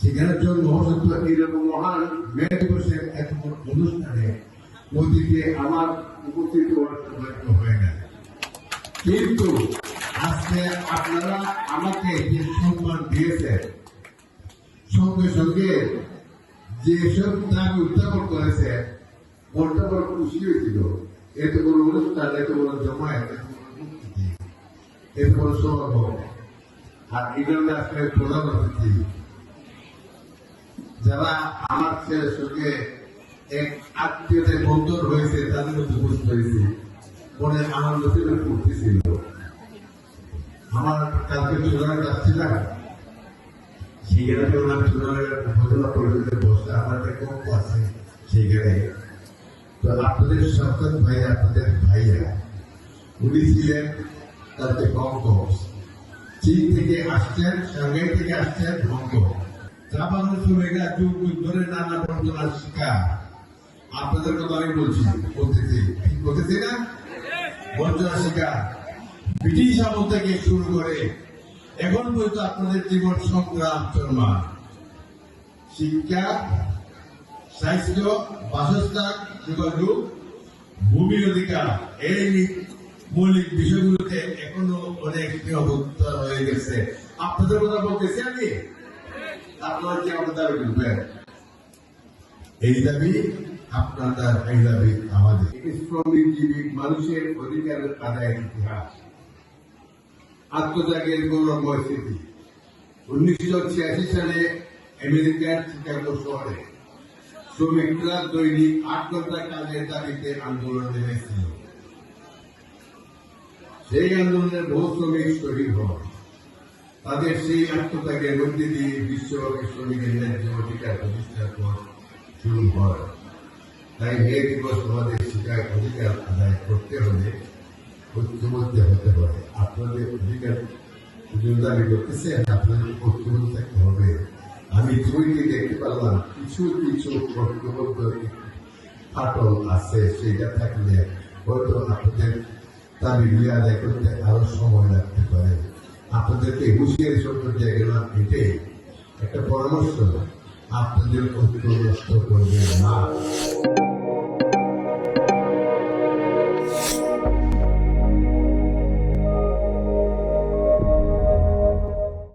সেখানে জন্মহসত্ব এরকম মহান মে দিবসের এত অনুষ্ঠানে অতীতে আমার উপস্থিত হওয়ার সৌভাগ্য হয় না, কিন্তু আজকে আপনারা আমাকে যে সম্মান দিয়েছেন, সঙ্গে সঙ্গে যেসব দাবি উত্থাপন করেছে, মনটা বড় খুশি হয়েছিল। এত বড় অনুষ্ঠান, এত বড় জমায়েত, এত বড় মুক্তি, এত বড় সমাগম, আর এখানে আসলে প্রধান অতিথি যারা আমার ছেলের সঙ্গে এক আত্মীয়দের বন্ধন হয়েছে, তাদের মধ্যে বুঝতে পেরেছি মনে আনন্দ ছিল, ফুর্তি ছিল। আমার কালকে চুলার যাচ্ছিলাম, সেইখানে ওনার চুলার উপজেলা পরিষদে বসে আমার একটা কক্ষ আছে সেইখানে। তো আপনাদের সন্তান ভাই, আপনাদের ভাইয়া উনি ছিলেন তাতে কঙ্কস, চীন থেকে আসছেন, সাংঘাই থেকে আসছেন হংকং। জাপানের শ্রমিকরা যুগ যুগ ধরে নানা বঞ্চনার শিকার। আপনাদের কথা আমি বলছি, বলতেছি, ঠিক বলতেছি না? বঞ্চনার শিকার ব্রিটিশ আমল থেকে শুরু করে এখন পর্যন্ত আপনাদের জীবন সংগ্রাম চলমান। শিক্ষা, স্বাস্থ্য, বাসস্থান, যোগাযোগ, ভূমি অধিকার, এই মৌলিক বিষয়গুলোতে এখনো অনেক সীমাবদ্ধতা রয়ে গেছে। আপনাদের কথা বলতেছি আমি, আপনারা কি আমাদের দাবি করবেন? এই দাবি আপনাদের, এই দাবি আমাদের। শ্রমিকজীবী মানুষের অধিকারের আদায়ের ইতিহাস, আত্মত্যাগের গৌরবময় স্মৃতি। 1986 সালে আমেরিকার শিকাগো শহরে শ্রমিকরা দৈনিক 8 ঘন্টা কাজের দাবিতে আন্দোলন নেমেছিল। সেই আন্দোলনের বহু শ্রমিক শহীদ হন। তাদের সেই আত্মত্যাগের মধ্যে দিয়ে বিশ্বব্যাপী শ্রমিকের ন্যায্য অধিকার প্রতিষ্ঠার পর শুরু হয়। তাই মে দিবস আমাদের শিকার অধিকার আদায় করতে হলে ঐক্যবদ্ধ হতে হবে। আপনাদের অধিকার দাবি করতেছেন, আপনাদের ঐক্যবদ্ধ থাকতে হবে। আমি ছবিটি দেখতে পারলাম কিছু কিছু ঐক্যবদ্ধ ফাটল আছে, সেটা থাকলে হয়তো আপনাদের দাবি আদায় করতে আরো সময় লাগতে পারে। আপনাদেরকে হুঁশিয়ারি সম্পর্কে গেলাম, এটাই একটা পরামর্শ, আপনাদের ঐক্য নষ্ট করবে না।